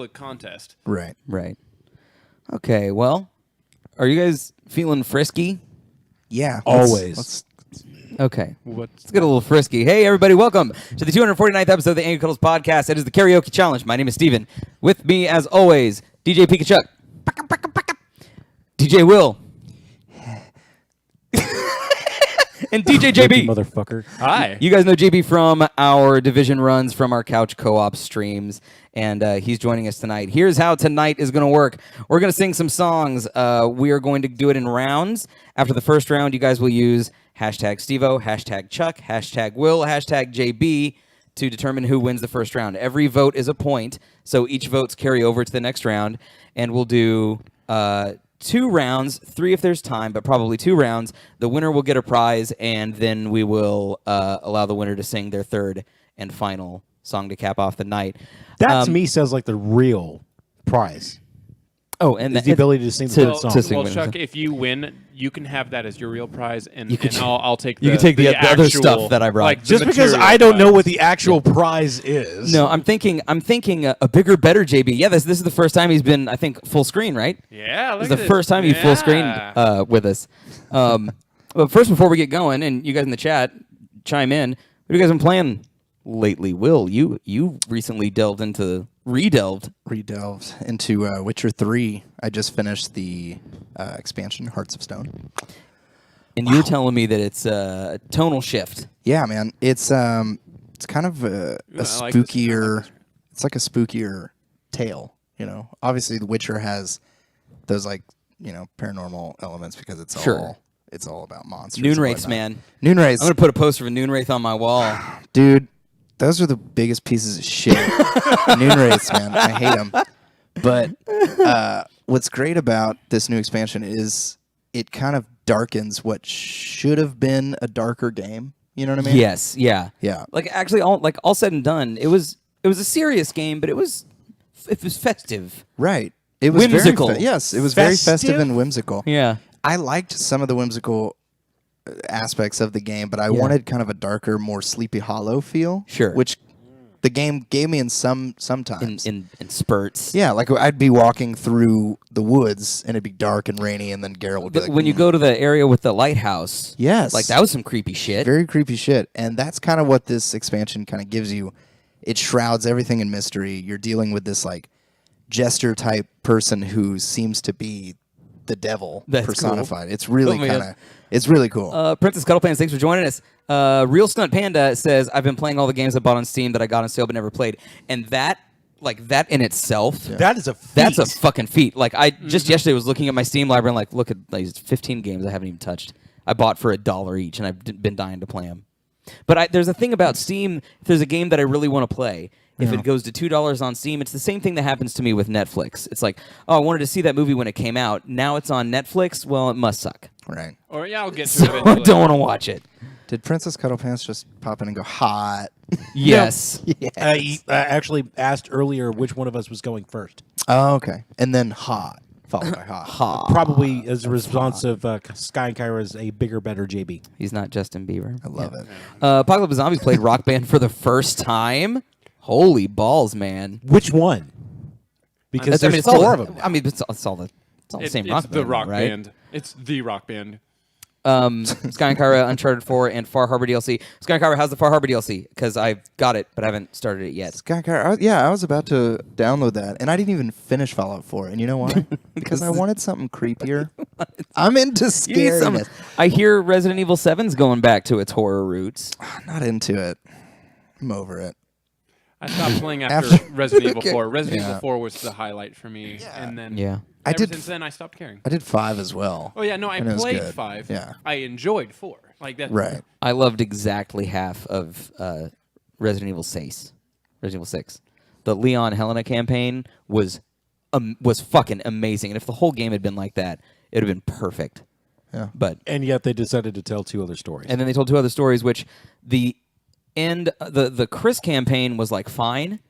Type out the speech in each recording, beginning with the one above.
contest. Right. Right. Okay, well, are you guys feeling frisky? Yeah. Always. Okay. What's Let's get a little frisky. Hey, everybody, welcome to the 249th episode of the Angry Cuddles Podcast. It is the Karaoke Challenge. My name is Steven. With me, as always, DJ Pikachu, DJ Will, and DJ JB. Motherfucker. Hi. You guys know JB from our division runs, from our couch co-op streams, and he's joining us tonight. Here's how tonight is going to work. We're going to sing some songs. We are going to do it in rounds. After the first round, you guys will use hashtag Stevo, hashtag Chuck, hashtag Will, hashtag JB to determine who wins the first round. Every vote is a point, so each votes carry over to the next round, and we'll do 2 rounds, 3 if there's time, but probably 2 rounds. The winner will get a prize, and then we will allow the winner to sing their third and final song to cap off the night. That to me sounds like the real prize. Oh, and Is the ability to sing the good song. sing Well, winners. Chuck, if you win, you can have that as your real prize, and could- I'll take the you can take the other actual, stuff that I brought. like, the Just because material I don't know prize. what the actual prize is. No, I'm thinking a bigger, better JB. Yeah, this is the first time he's been, I think, full screen, right? Yeah, This look is the first time he full screened with us. But first, before we get going, and you guys in the chat chime in, what have you guys been playing lately? Will, you recently redelved Into Witcher 3. I just finished the expansion, Hearts of Stone. and you were telling me that it's a tonal shift. Yeah, man. It's kind of a I like this. spookier. It's like a spookier tale. You know, obviously, The Witcher has those paranormal elements because it's all about monsters. Noon and Wraiths, whatnot. man. Noon Wraiths, I'm gonna put a poster of a Noon Wraith on my wall. dude. Those are the biggest pieces of shit. Noon Wraiths, man. I hate them. But what's great about this new expansion is it kind of darkens what should have been a darker game. You know what I mean? Yes, yeah, Yeah. Like actually, all said and done, it was a serious game, but it was festive. Right. It was Whimsical. Yes, it was very festive Festive? and whimsical. Yeah. I liked some of the whimsical aspects of the game, but I wanted kind of a darker, more Sleepy Hollow feel. Sure. Which the game gave me in sometimes. In spurts. Yeah, like I'd be walking through the woods and it'd be dark and rainy, and then Geralt would be But like, when you go to the area with the lighthouse, yes, like that was some creepy shit. very creepy shit. And that's kind of what this expansion kind of gives you. It shrouds everything in mystery. You're dealing with this like jester type person who seems to be the devil That's personified. It's really Oh, man. kind of, it's really cool. Princess Cuddlepants, thanks for joining us. Real Stunt Panda says, I've been playing all the games I bought on Steam that I got on sale but never played. And that in itself, That is a feat. that's a fucking feat. Like, I just yesterday was looking at my Steam library and like, look at these 15 games I haven't even touched. I bought for $1 each, and I've been dying to play them. But there's a thing about Steam, if there's a game that I really want to play, if it goes to $2 on Steam, it's the same thing that happens to me with Netflix. It's like, oh, I wanted to see that movie when it came out. Now it's on Netflix. Well, it must suck. Right. Or I'll get to So it I eventually. don't want to watch it. Did Princess Cuddlepants just pop in and go hot? Yes. I actually asked earlier which one of us was going first. Oh, okay. And then hot, followed by hot. Probably as a response of Sky and Kyra's a bigger, better JB. He's not Justin Bieber. I love it. Apocalypse Zombies played Rock Band for the first time. Holy balls, man! Which one? Because I mean, there's it's all, 4 of them. I mean, it's all the same It's rock the band, rock right? band. It's the rock band. Sky and Kyra, Uncharted 4, and Far Harbor DLC. Sky and Kyra, how's the Far Harbor DLC? Because I've got it, but I haven't started it yet. I was about to download that, and I didn't even finish Fallout 4. And you know why? Because I wanted something creepier. I'm into You need some- scariness. I hear Resident Evil 7's going back to its horror roots. I'm not into it. I'm over it. I stopped playing after Resident Evil 4. Resident Yeah. Evil 4 was the highlight for me, and then Yeah. ever did since then I stopped caring. I did 5 as well. Oh yeah, no, I and it was played good. 5. Yeah. I enjoyed 4. Like that. Right. I loved exactly half of Resident Evil 6. Resident Evil 6. The Leon Helena campaign was fucking amazing, and if the whole game had been like that, it would have been perfect. Yeah. But And yet they decided to tell 2 other stories. and then they told 2 other stories, which the the Chris campaign was like fine,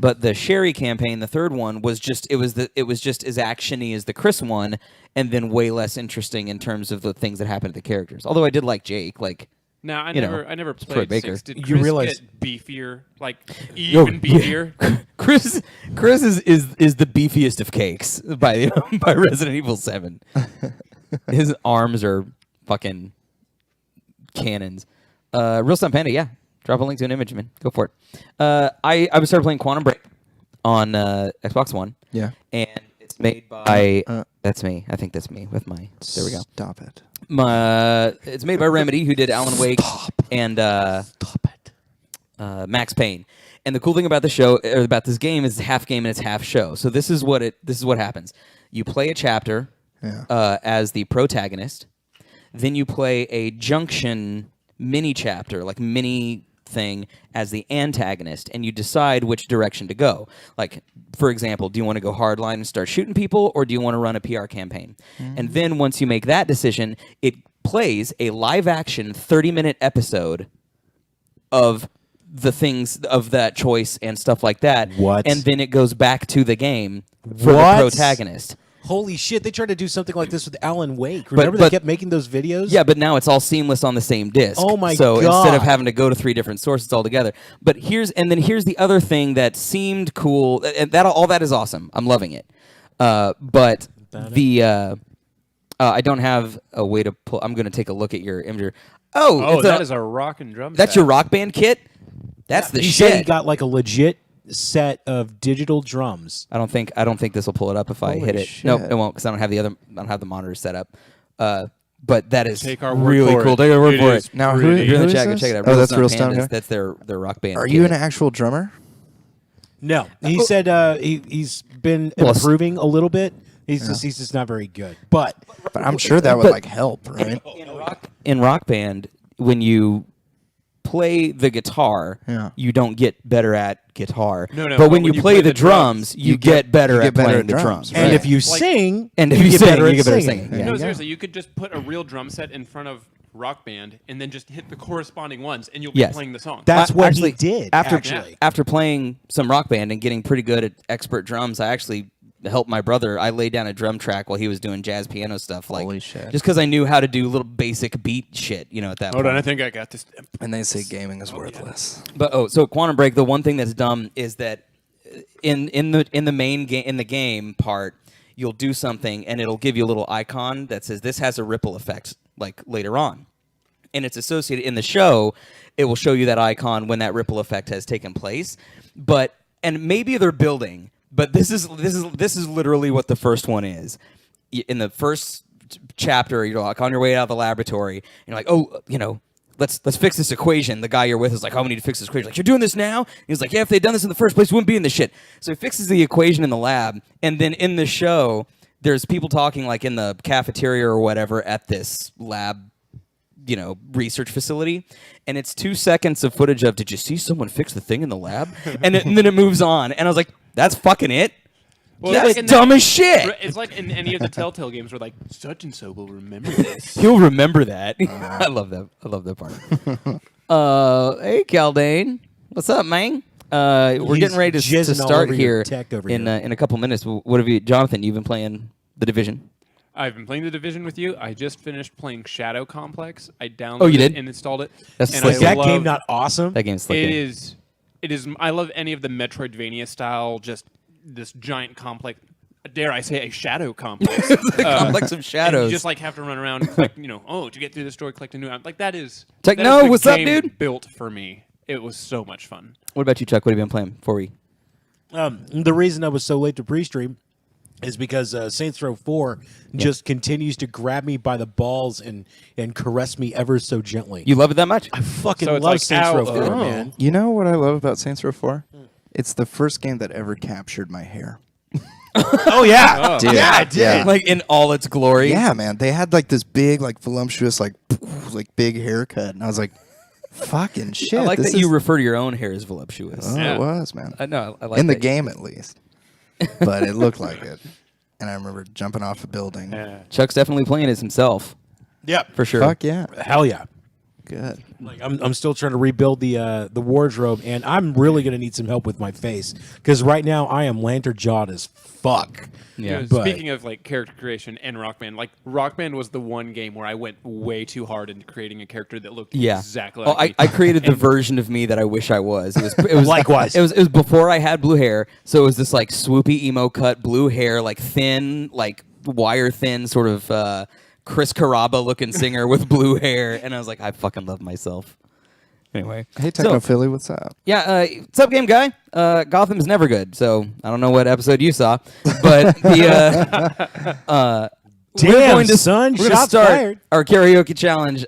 but the Sherry campaign, the third one, was just it was just as actiony as the Chris one, and then way less interesting in terms of the things that happened to the characters. Although I did like Jake, like Now I You know, never Troy played Baker. 6. Did You Chris realize- get beefier? Like Yo, even beefier? Chris is the beefiest of cakes by by Resident Evil 7. His arms are fucking cannons. Real Stunt Panda, yeah. Drop a link to an image, man. Go for it. I started playing Quantum Break on Xbox One. Yeah. And it's made by that's me. I think that's me with my. There we go. Stop it. It's made by Remedy, who did Alan Wake and Max Payne. And the cool thing about the show, or about this game, is it's half game and it's half show. So this is what happens. You play a chapter as the protagonist, then you play a junction mini chapter, like mini thing, as the antagonist, and you decide which direction to go. Like, for example, do you want to go hardline and start shooting people, or do you want to run a PR campaign? And then once you make that decision, it plays a live-action 30-minute episode of the things of that choice and stuff like that. What? And then it goes back to the game for What? the protagonist. Holy shit! They tried to do something like this with Alan Wake. Remember, they but- kept making those videos. Yeah, but now it's all seamless on the same disc. Oh my So God. instead of having to go to 3 different sources altogether. But here's the other thing that seemed cool. And all that is awesome. I'm loving it. But I don't have a way to pull. I'm going to take a look at your imager. Oh, it's that is a rock and drum. that's set. your Rock Band kit. That's the he shit. said he got like a legit set of digital drums. I don't think this will pull it up if I Holy hit it. shit. No, it won't, because I don't have the monitor set up. But that is Take our word really for cool. it. Take our word It for is it. Now, pretty. If you're in who the is chat, go this? check it out. Oh, that's Stunt Real Stunt Pandas. Panda? That's their Rock Band. Are kit. you an actual drummer? No, he said he's been Well, improving a little bit. He's just not very good. But But I'm sure that would like help, right? in Rock Band, when you play the guitar, Yeah. you don't get better at guitar. No, but when you play the drums, you get better at playing the drums. and right? if you sing, And if you you get sing, better you at get better at singing. singing. Yeah. No, seriously, you could just put a real drum set in front of Rock Band and then just hit the corresponding ones, and you'll be Yes. playing the song. That's I- what actually, he did. After actually. after playing some Rock Band and getting pretty good at expert drums, I actually helped my brother. I laid down a drum track while he was doing jazz piano stuff. Like, Holy shit. just because I knew how to do little basic beat shit, at that Hold point. on, I think I got this. And they say gaming is worthless. But so Quantum Break, the one thing that's dumb is that in the main game, in the game part, you'll do something and it'll give you a little icon that says this has a ripple effect like later on. And it's associated in the show, it will show you that icon when that ripple effect has taken place. And maybe they're building, but this is literally what the first one is. In the first chapter, you're like on your way out of the laboratory, and you're like, oh, let's fix this equation. The guy you're with is like, oh, we need to fix this equation. Like, you're doing this now? And he's like, yeah, if they'd done this in the first place, we wouldn't be in this shit. So he fixes the equation in the lab, and then in the show, there's people talking like in the cafeteria or whatever at this lab, research facility, and it's 2 seconds of footage of, did you see someone fix the thing in the lab? and then it moves on, and I was like, that's fucking it? Well, That's like in dumb as shit. It's like in any of the Telltale games where like such and so will remember this. He'll remember that. I love that. I love that part. Hey, Caldane. What's up, man? We're He's getting ready to jizzing all start over your here tech over in here. in a couple minutes. What have you, Jonathan? You've been playing The Division. I've been playing The Division with you. I just finished playing Shadow Complex. I downloaded Oh, you did? it and installed it. That's and slick. Is that love- game not awesome? That game's slick. It game. is. It is. I love any of the Metroidvania style. Just this giant complex. Dare I say a shadow complex? Complex of And shadows. you just like have to run around, and collect, to get through the story, collect a new. Like that is. Chuck, that no, is the what's up, game dude? Built for me. It was so much fun. What about you, Chuck? What have you been playing before we? The reason I was so late to pre-stream is because Saints Row 4 just continues to grab me by the balls and caress me ever so gently. You love it that much? I fucking So it's love like, Saints Row ow, 4, oh. man. You know what I love about Saints Row 4? It's the first game that ever captured my hair. Oh, yeah. Dude, Yeah, it did. yeah. Like in all its glory. Yeah, man. They had like this big, like voluptuous, like big haircut, and I was like, "Fucking shit!" I like this that you is- refer to your own hair as voluptuous. Oh, Yeah. it was, man. No, I like In the that. game, at least. But it looked like it, and I remember jumping off a building. Yeah. Chuck's definitely playing as himself Yep. for sure. Fuck yeah! Hell yeah. good. Like I'm still trying to rebuild the wardrobe, and I'm really gonna need some help with my face because right now I am lantern jawed as fuck. Yeah. But- Speaking of like character creation and Rock Band, like Rock Band was the one game where I went way too hard into creating a character that looked Yeah. exactly Oh, like me. I created the version of me that I wish I was. It was Likewise. It was before I had blue hair, so it was this like swoopy emo cut blue hair, like thin, like wire thin, sort of Chris Carrabba looking singer with blue hair, and I was like, I fucking love myself. Anyway, Hey, so, Techno Philly, what's up? yeah, what's up, game guy? Gotham's never good, so I don't know what episode you saw, but the Damn, we're going to, son, we're gonna shots start fired. our karaoke challenge.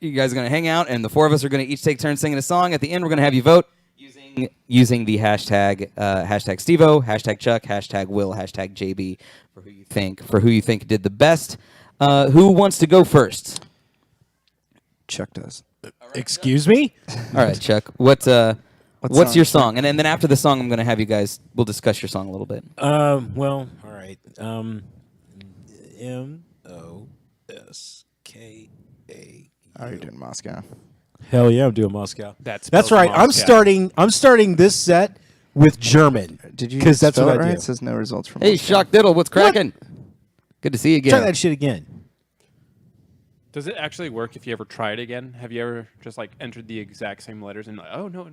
You guys are gonna hang out, and the four of us are gonna each take turns singing a song. At the end, we're gonna have you vote using the hashtag Stevo, hashtag Chuck, hashtag Will, hashtag JB for who you think did the best. Who wants to go first? Chuck does. Excuse me? All right, Chuck. What's song? your song? And then after the song, I'm gonna have you guys. We'll discuss your song a little bit. Well, all right. MOSKA. Oh, you're doing Moscow. Hell yeah, I'm doing Moscow. That's right. spelled I'm Moscow. starting this set with German. Did you? Because that's spell what it I right? do. It says no results from. Hey, Moscow. Shock Diddle, what's cracking? Good to see you Try again. that shit again. Does it actually work if you ever try it again? Have you ever just like entered the exact same letters and like, oh no,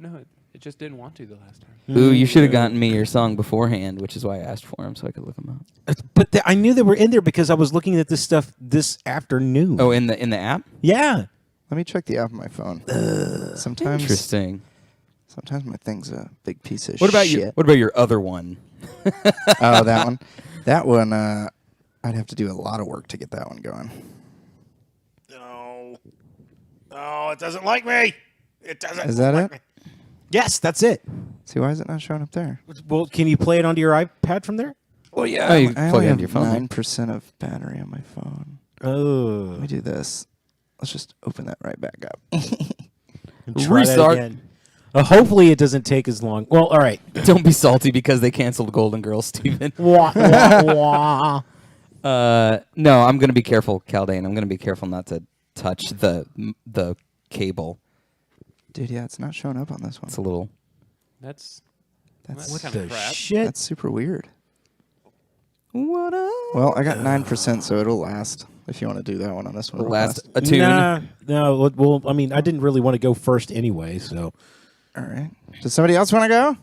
it just didn't want to the last time? Ooh, you should have gotten me your song beforehand, which is why I asked for him so I could look them up. But I knew they were in there because I was looking at this stuff this afternoon. Oh, in the app? yeah. Let me check the app on my phone. Sometimes, Interesting. sometimes my thing's a big piece of What about shit. What about your other one? Oh, that one. That one. I'd have to do a lot of work to get that one going. No, it doesn't like me. It doesn't. Is that like it? me. Yes, that's it. See, why is it not showing up there? Well, can you play it onto your iPad from there? Well, yeah. Oh, you I plug only it have into your phone. 9% of battery on my phone. Oh. Let me do this. Let's just open that right back up. Restart. Hopefully it doesn't take as long. Well, all right. Don't be salty because they canceled Golden Girls, Steven. Wah, wah, wah. No, I'm going to be careful, Caldane. I'm going to be careful not to touch the cable. Dude, yeah, it's not showing up on this one. It's a little... That's That's what kind The of crap. shit. That's super weird. What up? Well, I got 9%, so it'll last. If you want to do that one on this one, it'll Last a tune. Nah, no. Well, I mean, I didn't really want to go first anyway, so. All right. Does somebody else want to go?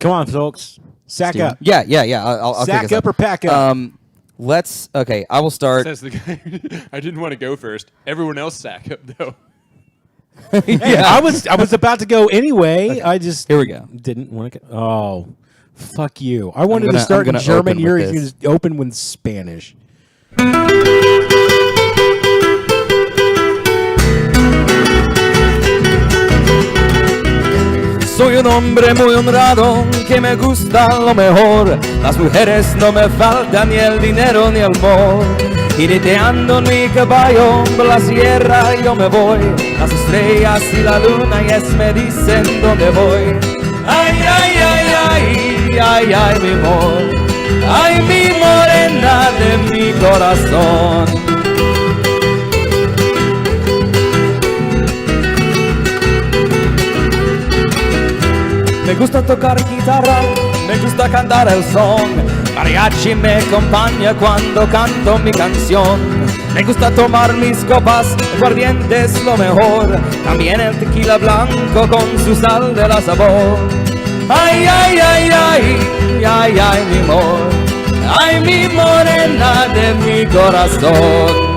Come on, folks. Sack Steven. up. Yeah. I'll take Sack us up or pack up. Okay, I will start. Says the guy. I didn't want to go first. Everyone else sack up though. Hey, I was about to go anyway. I just Here we go. didn't want to go. Oh, fuck you. I wanted gonna- to start I'm in gonna German. open You're with going this. to open with Spanish. Soy un hombre muy honrado que me gusta lo mejor. Las mujeres no me faltan ni el dinero ni el amor. Jineteando en mi caballo por la sierra yo me voy. Las estrellas y la luna yes me dicen dónde voy. Ay, ay, ay, ay, ay, ay, mi amor. Ay, mi morena de mi corazón. Me gusta tocar guitarra, me gusta cantar el son. Mariachi me acompaña cuando canto mi canción. Me gusta tomar mis copas, aguardiente es lo mejor. También el tequila blanco con su sal de la sabor. Ay, ay, ay, ay, ay, ay, mi amor. Ay, mi morena de mi corazón.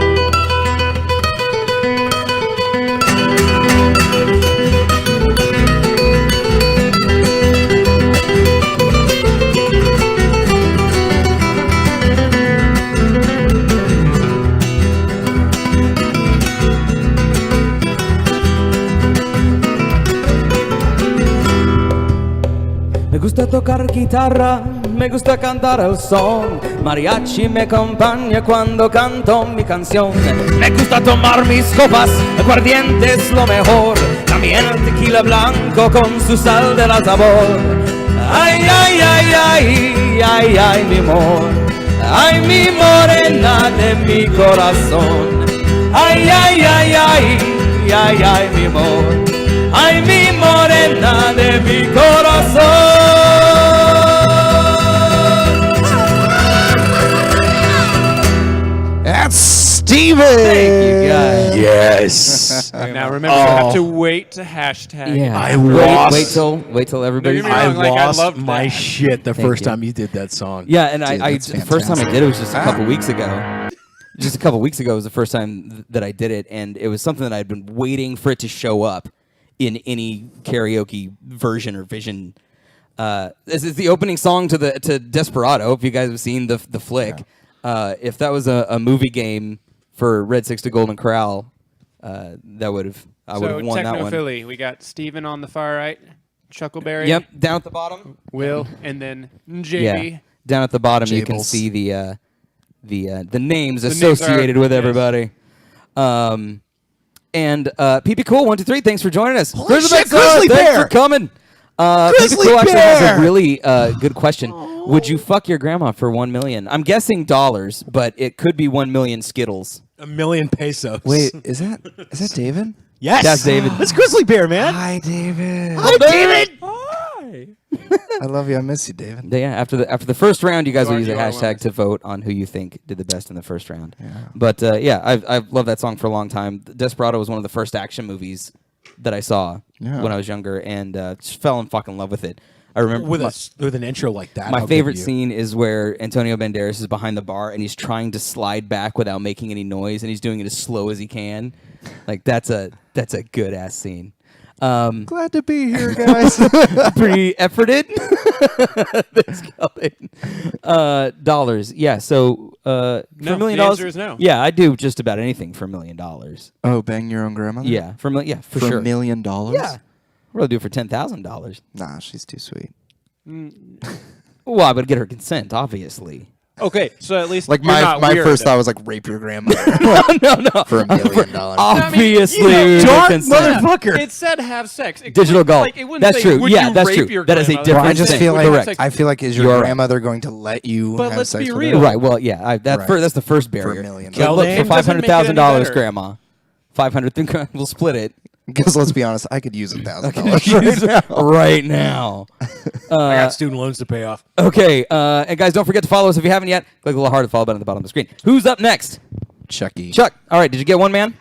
Me gusta tocar guitarra, me gusta cantar el son. Mariachi me acompaña cuando canto mi canción. Me gusta tomar mis copas, aguardiente es lo mejor. También el tequila blanco con su sal de la sabor. Ay, ay, ay, ay, ay, ay, mi amor. Ay, mi morena de mi corazón. Ay, ay, ay, ay, ay, ay, mi amor. Ay, mi morena de mi corazón. That's Steven. Thank you, guys. Yes. Now remember, you have to wait to hashtag. Yeah. I lost. Wait till everybody's. No, you're I wrong, like, I lost loved my that. shit the Thank first you. time you did that song. Yeah, and Dude, I that's the first time I fantastic. did it was just a couple weeks ago. Just a couple weeks ago was the first time that I did it, and it was something that I'd been waiting for it to show up in any karaoke version or vision. This is the opening song to Desperado. If you guys have seen the flick, if that was a movie game for Red 6 to Golden Corral, that would have I would So have won that Techno one. Philly, we got Steven on the far right, Chuckleberry. Yep, down at the bottom. Will, and then Yeah, JB. down at the bottom you can Jables. see the names names are- associated with yes. everybody. And PP Cool 123, thanks for joining us. Holy shit, Thanks Grizzly for Bear! coming. PP Grizzly Cool actually has Bear! a really good question. Would you fuck your grandma for $1 million? I'm guessing dollars, but it could be 1 million Skittles. 1 million pesos. Wait, is that David? Yes. That's David. That's Grizzly Bear, man. Hi, David. Hi, David. I love you. I miss you, David. Yeah, after the first round, you guys You will are- use a you are hashtag one. to vote on who you think did the best in the first round. Yeah. But yeah, I've loved that song for a long time. Desperado was one of the first action movies that I saw Yeah. when I was younger, and just fell in fucking love with it. I remember With an intro like that. my I'll favorite give you. scene is where Antonio Banderas is behind the bar and he's trying to slide back without making any noise, and he's doing it as slow as he can. Like that's a good ass scene. Glad to be here, guys. Pretty efforted. That's going. Dollars, yeah. So for No, $1 million, the answer is no. Yeah, I do just about anything for $1 million. Oh, bang your own grandmother? Yeah, for yeah, for, For sure. $1 million? Yeah, what do I do for $10,000? Nah, she's too sweet. Well, I would get her consent, obviously. Okay, so at least Like you're not my weird. first thought was like rape your grandmother no. for $1 million. Obviously, you with darn consent. motherfucker. It said have sex. It Digital wouldn't- golf. Like, it wouldn't That's say, true. Would Yeah, you that's rape true. Your That is a grandmother? different Well, I It just said, feel would you have like sex I feel like is You're your right. grandmother going to let you But have let's sex be with real. her? Right. Well, yeah. That's Right. the first barrier. $1 million. So look, Name for doesn't make it any $500,000, better. grandma. 500. We'll split it. Because let's be honest, I could use $1,000 right now. I got student loans to pay off. Okay, and guys, don't forget to follow us if you haven't yet. Click the little heart to follow button at the bottom of the screen. Who's up next? Chucky. Chuck. All right, did you get one, man?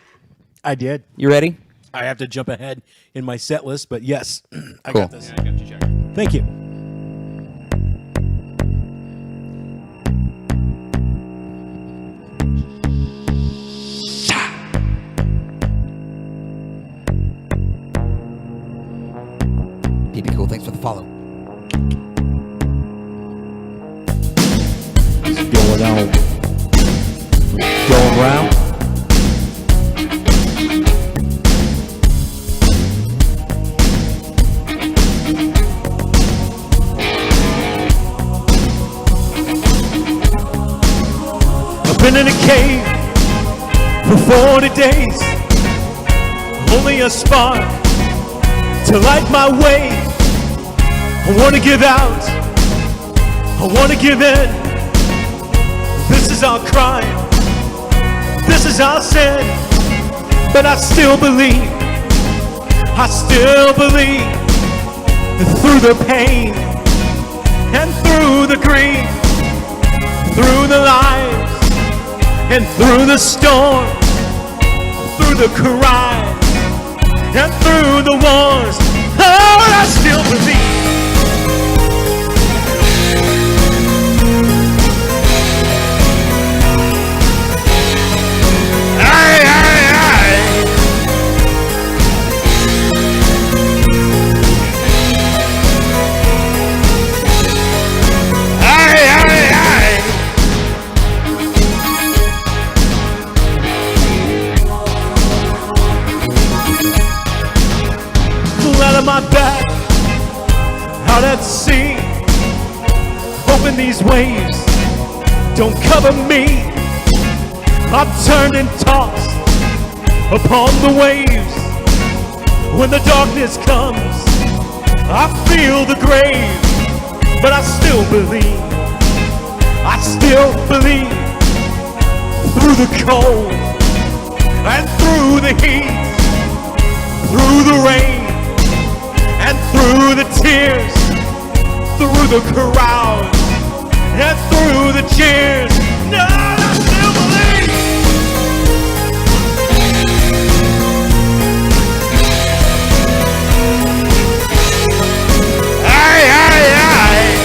I did. You ready? I have to jump ahead in my set list, but yes, I Cool. got this. Yeah, I got you, Chuck. Thank you. PP Cool, thanks for the follow. Going on. Going round. I've been in a cave for 40 days. Only a spark to light my way. I wanna give out. I wanna give in. This is our crime, this is our sin, but I still believe that through the pain and through the grief, through the lies and through the storm, through the cries and through the wars, oh, I still believe. Pull out of my back, out at sea, hoping these waves don't cover me. I'm turned and tossed upon the waves. When the darkness comes, I feel the grave, but I still believe. I still believe through the cold. and through the heat, through the rain, and through the tears, through the crowd, and through the cheers. No, I still believe. Aye, aye, aye.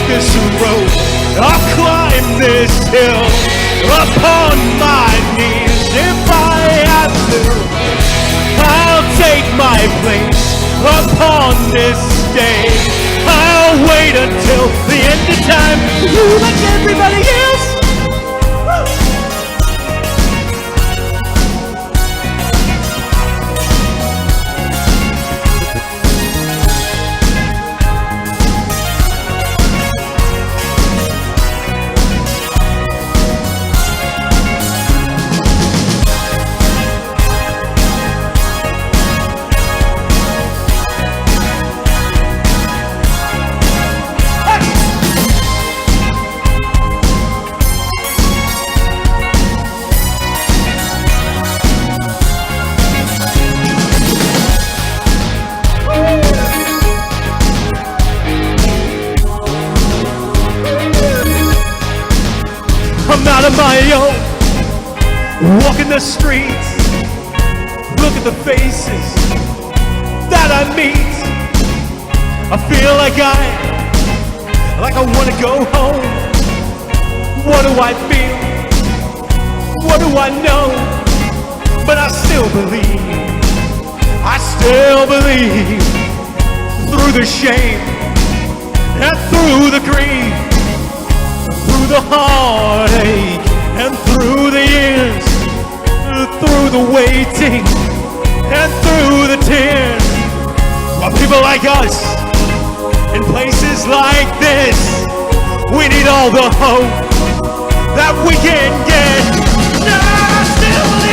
This road, I'll climb this hill upon my knees if I have to. I'll take my place upon this stage. I'll wait until the end of time, you like everybody else. I'm out of my own, walking the streets, look at the faces that I meet. I feel like I want to go home. What do I feel? What do I know? But I still believe through the shame and through the grief, through the heartache and through the years, through the waiting and through the tears. While people like us in places like this, we need all the hope that we can get. No, I still believe.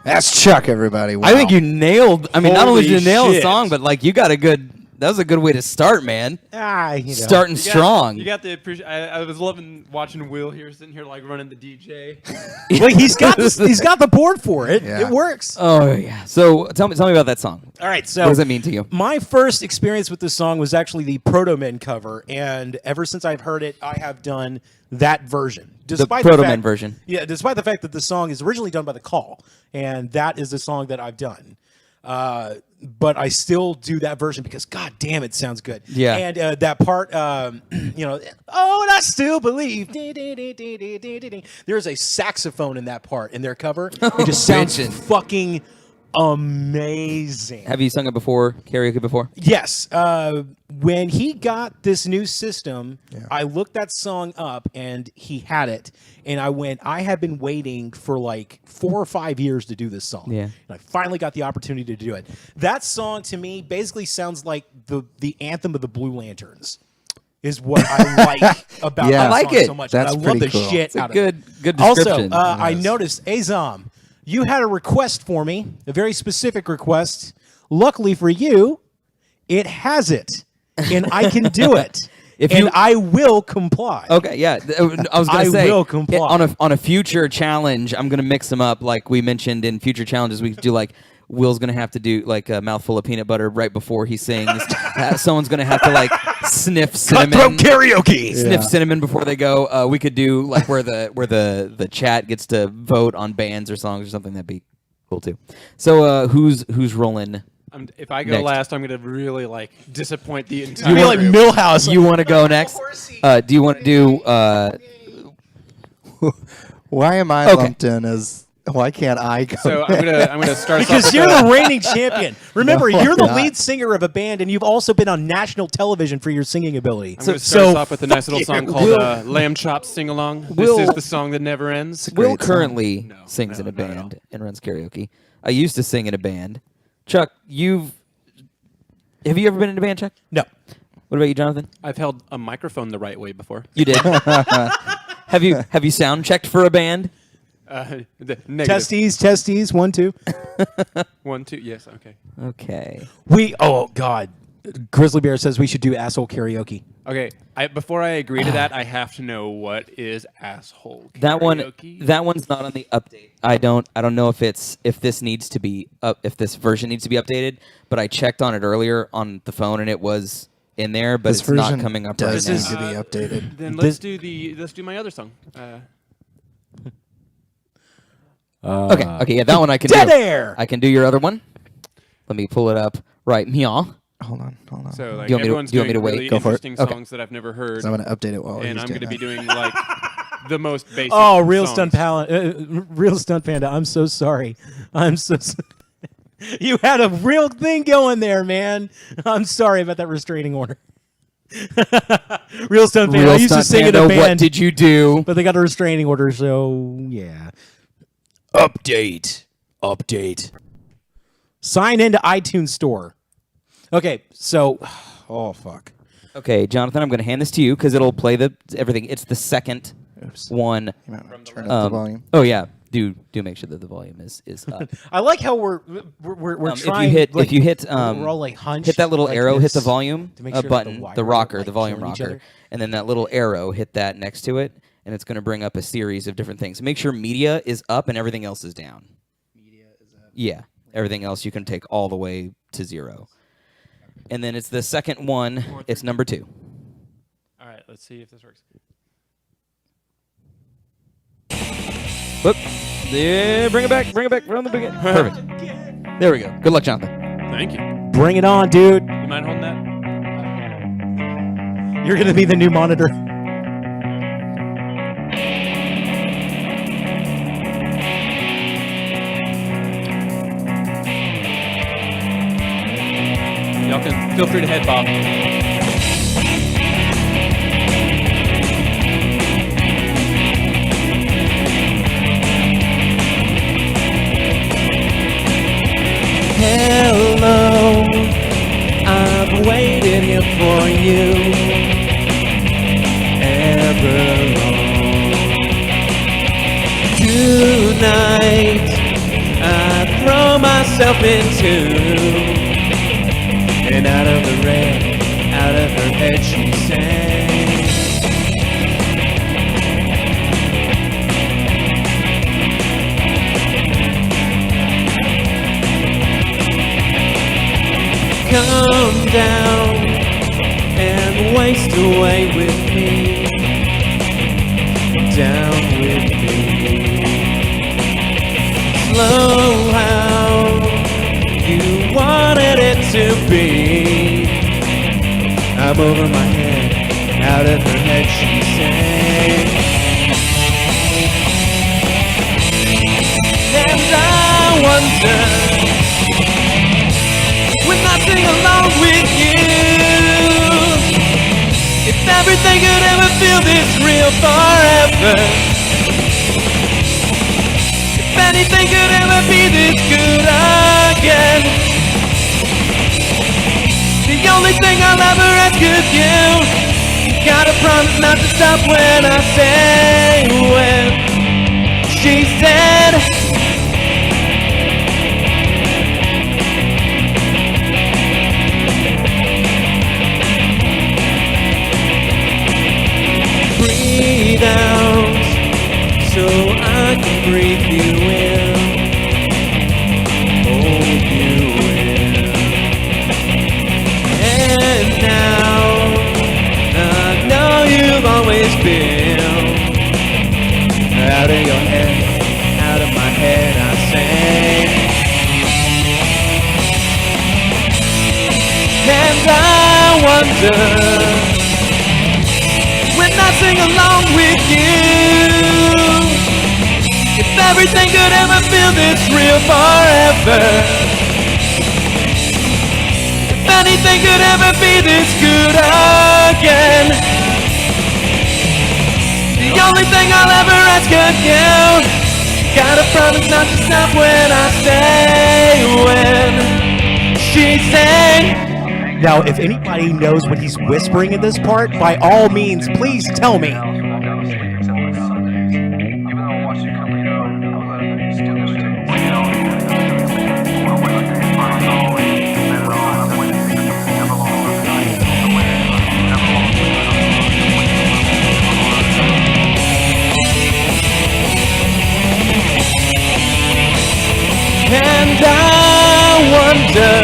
That's Chuck, everybody. Wow. I think you nailed. I mean, not only did you Holy nail the shit. song, but like you got a good. That was a good way to start, man. Starting strong. You got the appreciate. I was loving watching Will here, sitting here like running the DJ. Well, he's got the board for it. Yeah. It works. Oh yeah. So tell me about that song. All right. So What does that mean to you? My first experience with this song was actually the Proto Men cover, and ever since I've heard it, I have done that version. Proto Men version. Yeah, despite the fact that the song is originally done by The Call, and that is the song that I've done. But I still do that version because, god damn, it sounds good. Yeah. And that part, you know, oh, and I still believe. There's a saxophone in that part in their cover. It just sounds Bitchin'. fucking amazing. Have you sung it before? Karaoke before? Yes. When he got this new system, I looked that song up and he had it. And I went, I have been waiting for like 4 or 5 years to do this song. Yeah. And I finally got the opportunity to do it. That song to me basically sounds like the anthem of the Blue Lanterns. Is what I like about Yeah. that I like song it. so much. That's and I love the pretty cool. shit It's a out of good it. description. Also, I noticed, Azam, you had a request for me, a very specific request. Luckily for you, it has it, and I can do it. I will comply. Okay, yeah. I was gonna say will comply. on a future challenge, I'm gonna mix them up. Like we mentioned in future challenges, we could do like Will's gonna have to do like a mouthful of peanut butter right before he sings. Someone's gonna have to like sniff cinnamon. Cutthroat karaoke. Sniff cinnamon before they go. We could do like where the chat gets to vote on bands or songs or something. That'd be cool too. So who's rolling? If I go Next. last, I'm gonna really like disappoint the You'd entire. be like group. Millhouse. You want to go next? Do you want to do? Why am I Okay. lumped in as? Why can't I go? So I'm gonna start us off Because with you're the reigning champion. Remember, No, you're the I'm lead not. singer of a band, and you've also been on national television for your singing ability. I'm gonna start us off with a nice fuck little you. song called Will- "Lamb Chop Sing Along." This Will- is the song that never ends. Will Great song. currently No, sings in no, a not at band and runs karaoke. I used to sing in a band. Chuck, have you ever been in a band, Chuck? No. What about you, Jonathan? I've held a microphone the right way before. You did. Have you sound checked for a band? The negative. Testes, 1, 2. 1, 2. Yes. Okay. Okay. Oh, God. Grizzly Bear says we should do asshole karaoke. Okay. Before I agree to that, I have to know what is asshole That karaoke. one's not on the update. I don't know if this needs to be if this version needs to be updated, but I checked on it earlier on the phone and it was in there, but This it's not version coming up right does now. need to be updated. Then This- let's do my other song. Okay, yeah, that one I can Dead do. air! I can do your other one. Let me pull it up. Right, meow. Hold on. So like Do you want me to- everyone's do you want me doing to wait? really Go for it. interesting Okay. songs that I've never heard, So I'm gonna update it while and he's I'm doing gonna be that. doing like the most basic. Oh, Real songs. Real Stunt Panda. I'm so sorry. I'm so You had a real thing going there, man. I'm sorry about that restraining order. Real Stunt Panda. I used to Stunt sing in Panda, a band, what did you do? but they got a restraining order, so yeah. Update. Sign into iTunes Store. Okay, so oh fuck. Okay, Jonathan, I'm going to hand this to you because it'll play everything. It's the second Oops. one. You might wanna turn up the volume. Oh yeah, do make sure that the volume is up. I like how we're trying. If you hit we're all like hunched. hit that little like arrow, hit the this volume to make sure that button, wires the aren't, rocker, like, the volume killing each rocker, other. and then that little arrow, hit that next to it, and it's going to bring up a series of different things. Make sure media is up and everything else is down. Media is up. Yeah, everything else you can take all the way to 0. And then it's the second one. It's number 2. All right, let's see if this works. Whoop. Yeah, bring it back from the beginning. Perfect. There we go. Good luck, Jonathan. Thank you. Bring it on, dude. You mind holding that? You're gonna be the new monitor. Y'all can feel free to head bob. Hello, I've waited here for you ever long. Tonight, I throw myself into, and out of the red, out of her head she sang. Come down and waste away with me, down with me. Slow how you wanted it to be. I'm over my head, out of her head she sang. And I wonder, when I sing along with you, if everything could ever feel this real forever, if anything could ever be this good again, the only thing I'll ever ask of you, you gotta promise not to stop when I say when. She said, breathe out so I can breathe you in. Hold bill. Out of your head, out of my head, I sing. And I wonder when I sing along with you, if everything could ever feel this real forever. If anything could ever be this good again. The only thing I'll ever ask of you, gotta promise not to stop when I say when she sang. Now, if anybody knows what he's whispering in this part, by all means, please tell me. And I wonder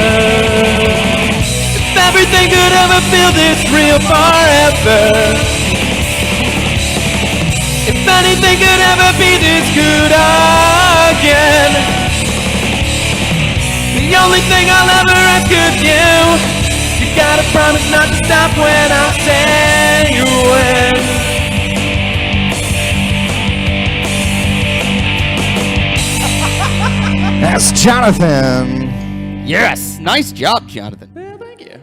if everything could ever feel this real forever. If anything could ever be this good again. The only thing I'll ever ask of you, you gotta promise not to stop when I say when. That's Jonathan. Yes, nice job, Jonathan. Yeah, thank you.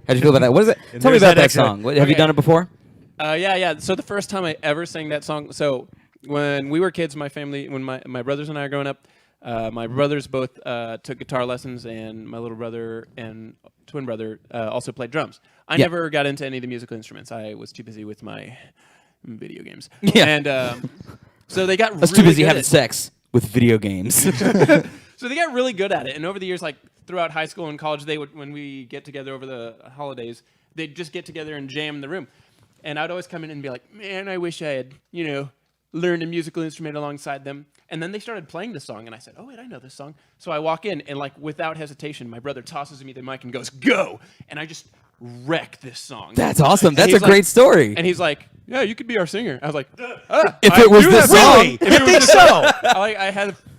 How'd you feel about that? What is it? Tell me there's about that that extra- song. Have you Okay. done it before? Yeah. So the first time I ever sang that song, so when we were kids, my family, when my brothers and I were growing up, my brothers both took guitar lessons, and my little brother and twin brother also played drums. I Yeah. never got into any of the musical instruments. I was too busy with my video games. Yeah. And so they got I was really too busy good having at- sex with video games. So they got really good at it, and over the years, like throughout high school and college, they would, when we get together over the holidays, they'd just get together and jam in the room. And I'd always come in and be like, man, I wish I had, learned a musical instrument alongside them. And then they started playing the song, and I said, oh, wait, I know this song. So I walk in, and like without hesitation, my brother tosses me the mic and goes, go! And I just wreck this song. That's awesome. And That's a he's like- great story. And he's like, yeah, you could be our singer. I was like, If it was this song, Really? You think so?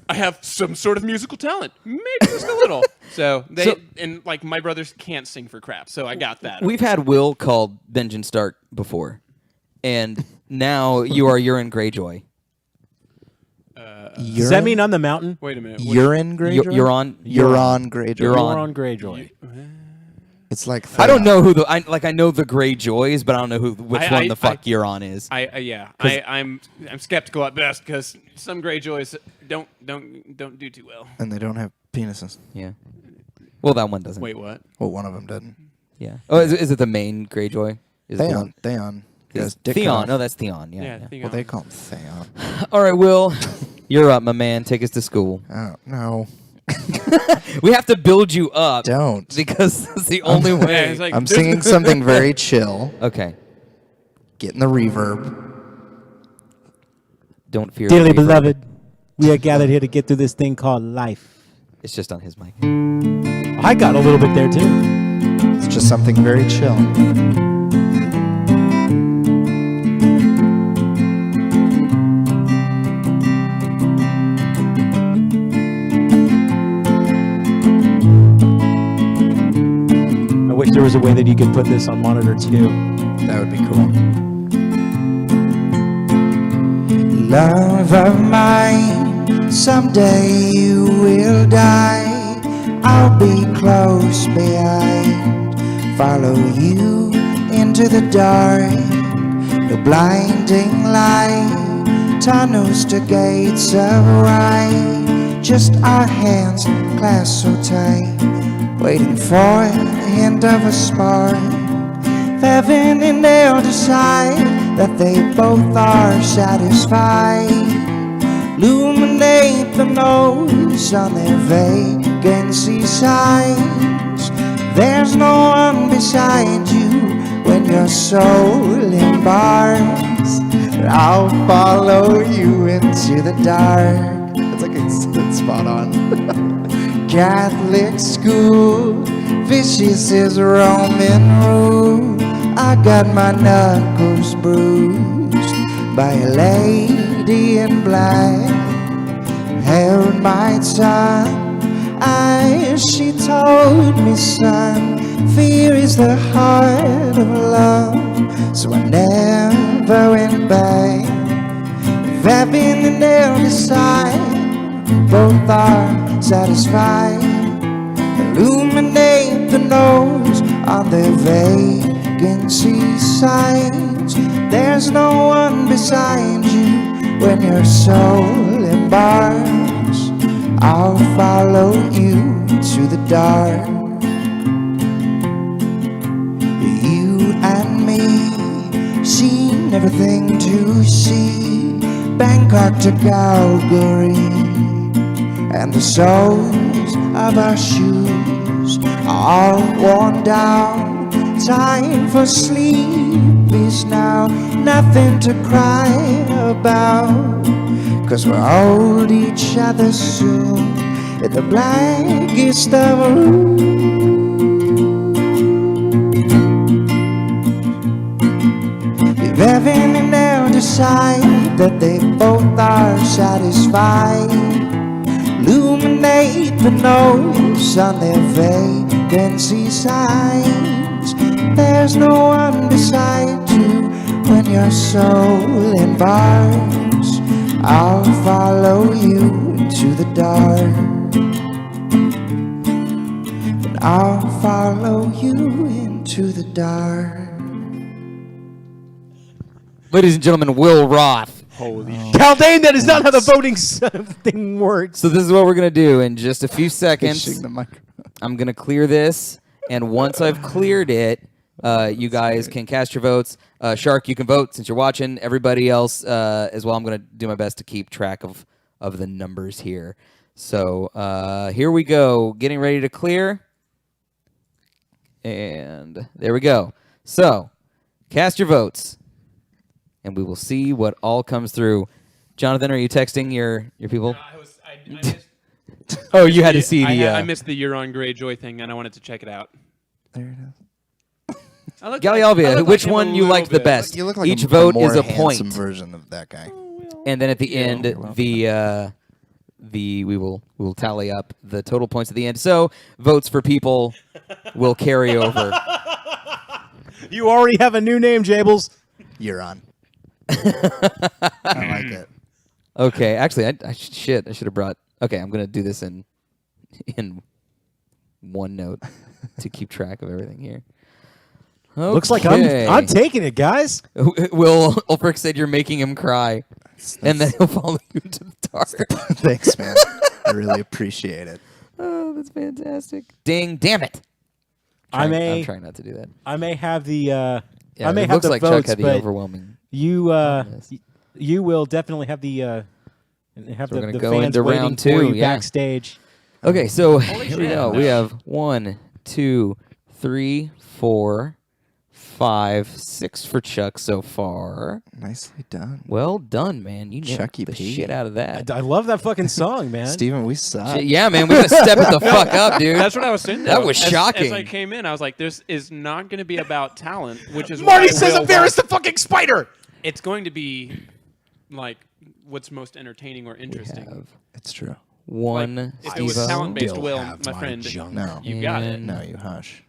I have some sort of musical talent, maybe just a little. So and like my brothers can't sing for crap, so I got that. we've had Will called Benjamin Stark before, and now you are Urine Greyjoy. Does that mean on the mountain? Wait a minute. Urine Greyjoy? You're on. Euron Greyjoy. You're on. Euron Greyjoy. It's like I don't know who the I know the Greyjoys, but I don't know which I- one I- the fuck Euron is. I'm skeptical at best because some Greyjoys don't do too well. And they don't have penises. Yeah. Well, that one doesn't. Wait, what? Well, one of them didn't. Yeah. Oh, is it the main Greyjoy? Is it the one- Theon. He is has dick Theon. off. No, that's Theon. Yeah. Yeah, yeah. Theon. Well, they call him Theon. All right, Will, you're up, my man. Take us to school. Oh, no. We have to build you up. Don't. Because that's the only Yeah, way. it's like, I'm singing something very chill. Okay. Getting the reverb. Don't fear. Dearly the reverb. beloved, we are gathered here to get through this thing called life. It's just on his mic. I got a little bit there too. It's just something very chill. I wish there was a way that you could put this on monitor too. That would be cool. Love of mine, someday you will die. I'll be close behind, follow you into the dark. No blinding light, tunnels to gates of right. Just our hands clasped so tight, waiting for the hint of a spark. Heaven and they'll decide that they both are satisfied. Illuminate the nose on their vacancy signs. There's no one beside you when your soul embarks. I'll follow you into the dark. That's like it's spot on. Catholic school, vicious is Roman rule. I got my knuckles bruised by a lady in black. Held my tongue as she told me, son, fear is the heart of love. So I never went back. Having an elder side, both are satisfied. Illuminate the nose on their vacancy signs. There's no one beside you when your soul embarks. I'll follow you to the dark. You and me seen everything to see. Bangkok to Calgary, and the soles of our shoes are all worn down. Time for sleep is now, nothing to cry about, 'cause we'll hold each other soon in the blackest of rooms. If heaven and hell decide that they both are satisfied, illuminate the nose on their vacancy signs. There's no one beside you when your soul embarks. I'll follow you into the dark, and I'll follow you into the dark. Ladies and gentlemen, Will Roth. Haldane, that is not how the voting thing works. So this is what we're going to do in just a few seconds. Fishing the microphone. I'm going to clear this, and once I've cleared it, you guys can cast your votes. Shark, you can vote since you're watching. Everybody else as well. I'm going to do my best to keep track of the numbers here. So here we go. Getting ready to clear. And there we go. So cast your votes, and we will see what all comes through. Jonathan, are you texting your people? I missed, Oh, you had to see the... I missed the Euron Greyjoy thing, and I wanted to check it out. There it is. Gallialvia, which one you liked the best? You look like Each a vote more is a handsome point. version of that guy. And then at the end, we will tally up the total points at the end. So votes for people will carry over. You already have a new name, Jables. You're on. I like it. Okay, actually, I should have brought. Okay, I'm gonna do this in OneNote to keep track of everything here. Okay. Looks like I'm taking it, guys. Will Ulfric said you're making him cry, and then he'll follow you into the dark. Thanks, man. I really appreciate it. Oh, that's fantastic! Ding, damn it! I'm trying not to do that. I may have the. Yeah, I may it have looks the like votes, Chuck had the but overwhelming. You will definitely have the. So we're the gonna go fans into waiting round for two, you yeah. backstage. Okay, so here we go. We have 1, 2, 3, 4, 5, 6 for Chuck so far. Nicely done. Well done, man. You nailed Chucky the P. shit out of that. I love that fucking song, man. Steven, we suck. Yeah, man, we gotta step it the fuck up, dude. That's what I was saying. That though. was As shocking. I came in, I was like, "This is not going to be about talent," which is Marty why says Will a bear won. is the fucking spider. It's going to be like what's most entertaining or interesting. Have It's true. Like, 1, if it was Steve-O. talent-based, Still Will, have my my friend, junk. No. you got it. And- No, you hush.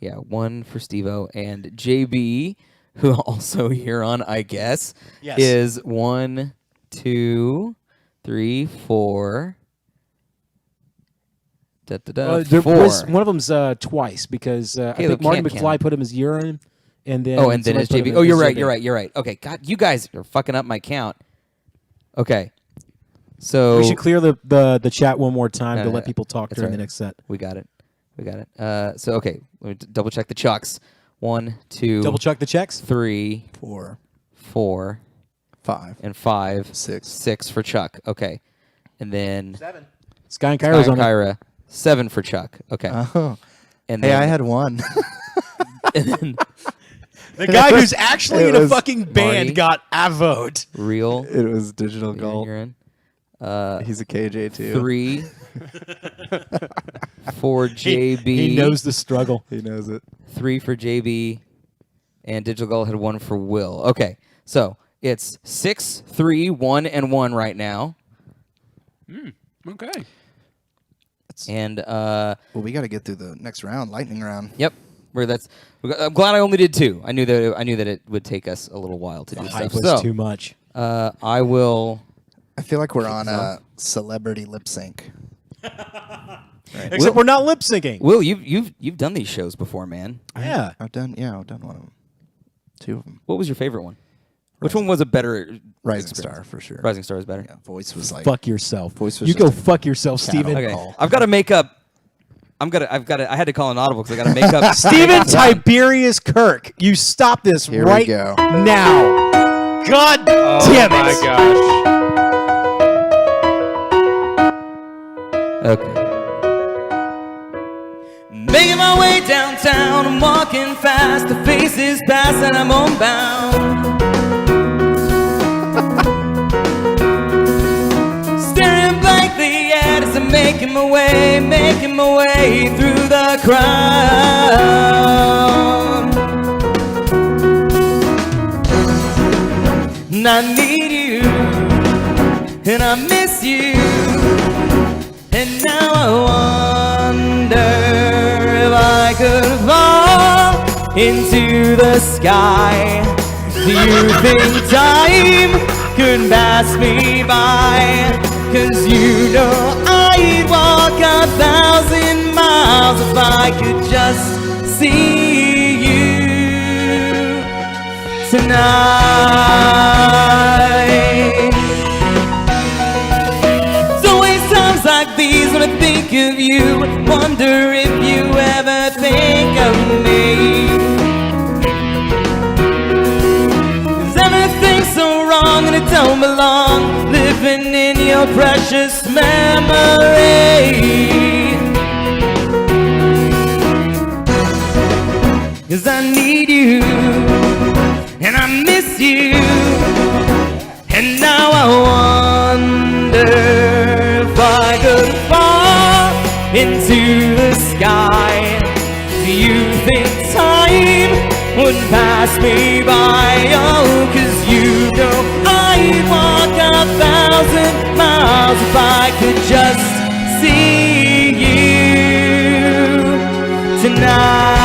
Yeah, 1 for Steve-O. And JB, who also here on, I guess, Yes. is 1, 2, 3, 4. There 4. was one of them's twice because I Caleb think Marty can't McFly count. put him as urine, and then And then somebody it's put him JB. as Oh, you're right. exhibit. You're right. Okay, God, you guys are fucking up my count. Okay, so We should clear the chat one more time No, to no, let no. people talk That's during all the right. next set. we got it. So okay, let me double check the chucks. 1, 2, Double check the checks. 3, 4, 4, 5, and 5. 6. 6 for Chuck. Okay, and then Sky and Sky Kyra's and on it. Kyra. 7 for Chuck. Okay, Oh. and Hey, then I had one. and then The guy who's actually It in a was fucking band Marty. got a vote. real. It was digital You're gold. in. He's a KJ too. 3 for JB. He knows the struggle. He knows it. 3 for JB. and Digital Gull had 1 for Will. Okay, so it's 6, 3, 1, and 1 right now. Okay. And Well, we got to get through the next round, lightning round. yep, I'm glad I only did 2. I knew that it would take us a little while to do Hype stuff. was So too much. I will. I feel like we're on a celebrity lip sync. Except we're not lip syncing. Will, you've done these shows before, man. Yeah. I've done one of them. 2 of them. What was your favorite one? Which one was a better Rising experience? Star for sure. Rising Star is better. Yeah, voice was like Fuck yourself. Voice was You just go a fuck yourself, Steven. cattle. Okay, Call. I've got to make up. I had to call an audible because I got to make up. Steven Tiberius Kirk. You stop this Here we right go. now. God damn it. Oh my gosh. Okay. Making my way downtown, I'm walking fast, the faces pass and I'm homebound. Staring blankly at as I'm making my way through the crowd. And I need you, and I miss you. And now I wonder if I could fall into the sky. Do you think time could pass me by? 'Cause you know I'd walk 1,000 miles if I could just see you tonight. Like these when I think of you, wonder if you ever think of me. 'Cause everything's so wrong and it don't belong, living in your precious memory. 'Cause I need you and I miss you, and now I wonder if I could fall into the sky. Do you think time would pass me by? Oh, 'cause you know I'd walk 1,000 miles if I could just see you tonight.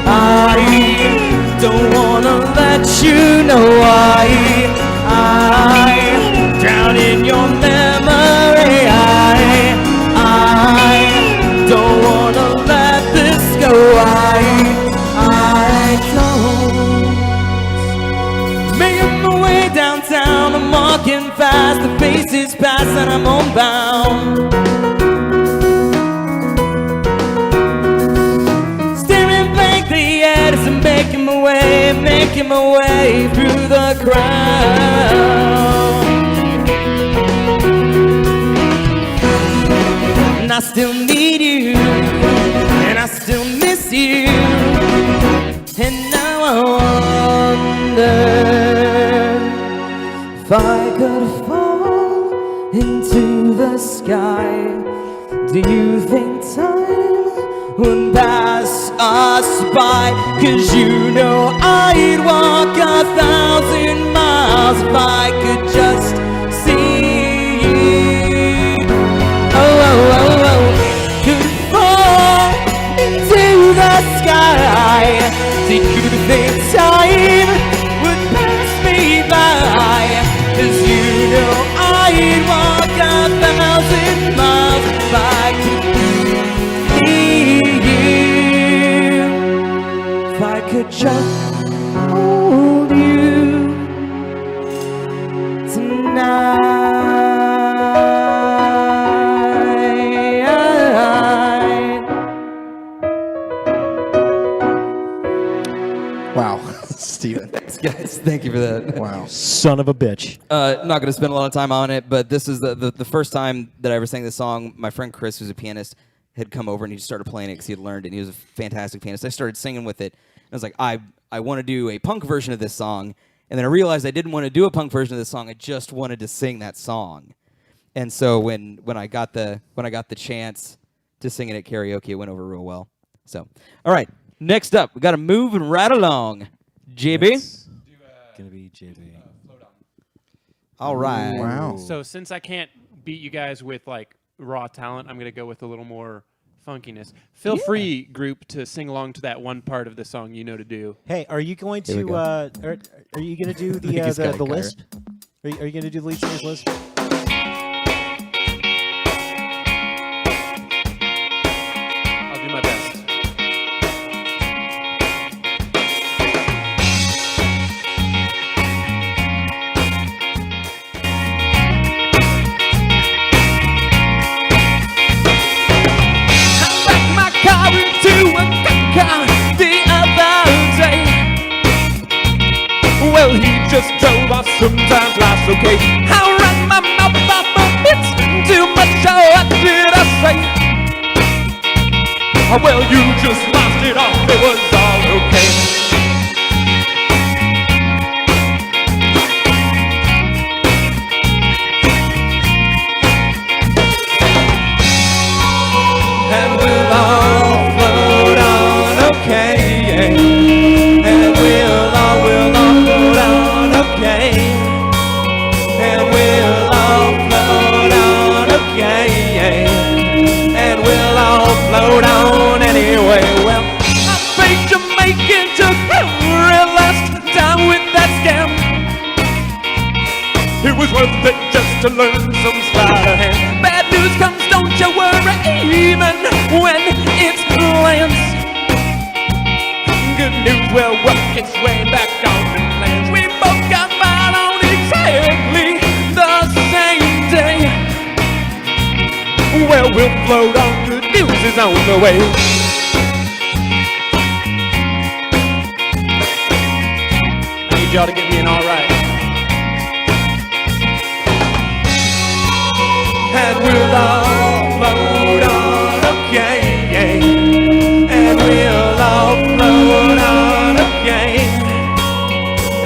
I don't wanna let you know I drown in your memory. I don't wanna let this go. I don't. Making my way downtown, I'm walking fast, the faces pass and I'm homebound. As I'm making my way through the crowd. And I still need you, and I still miss you. And now I wonder if I could fall into the sky. Do you think time would pass us by? 'Cause you know I'd walk 1,000 miles if I could just see you. Could fall into the sky. Do you think time would pass me by? 'Cause you know I'd walk 1,000 miles if I could could just hold you tonight. Wow, Steven. Thanks, guys. Thank you for that. Wow. Son of a bitch. Not going to spend a lot of time on it, but this is the first time that I ever sang this song. My friend Chris, who's a pianist, had come over and he started playing it because he had learned it. And he was a fantastic pianist. I started singing with it. I was like, I want to do a punk version of this song, And then I realized I didn't want to do a punk version of this song. I just wanted to sing that song. And so when I got the chance to sing it at karaoke, it went over real well. So, all right, next up, we got to move right along. JB? Gonna be JB. All right. Wow. So since I can't beat you guys with like raw talent, I'm gonna go with a little more funkiness. Feel free, group, to sing along to that one part of the song you know to do. Hey, are you going Here we to? go. Are you gonna do think he's got the a lisp? Are you gonna do the lead singer's lisp? I'll do my best. My car into a car the other day. Well, he just drove off. Sometimes life's okay. I ran my mouth off a bit too much. Oh, what did I say? Oh, well, you just lost it all. It was all okay. And we'll all float on, okay, yeah. And we'll all float on, okay. And we'll all float on, okay, yeah. And we'll all float on anyway. Well, I paid Jamaican took every last time with that scam. It was worth it just to learn some sleight of hand. Bad news comes, don't you worry, even when it lands. Good news will work its way back on the plans. We both got mine on exactly the same day. Well, we'll float on, good news is on the way. I need y'all to give me an alright. And we'll all float on, okay, yeah. And we'll all float on, okay.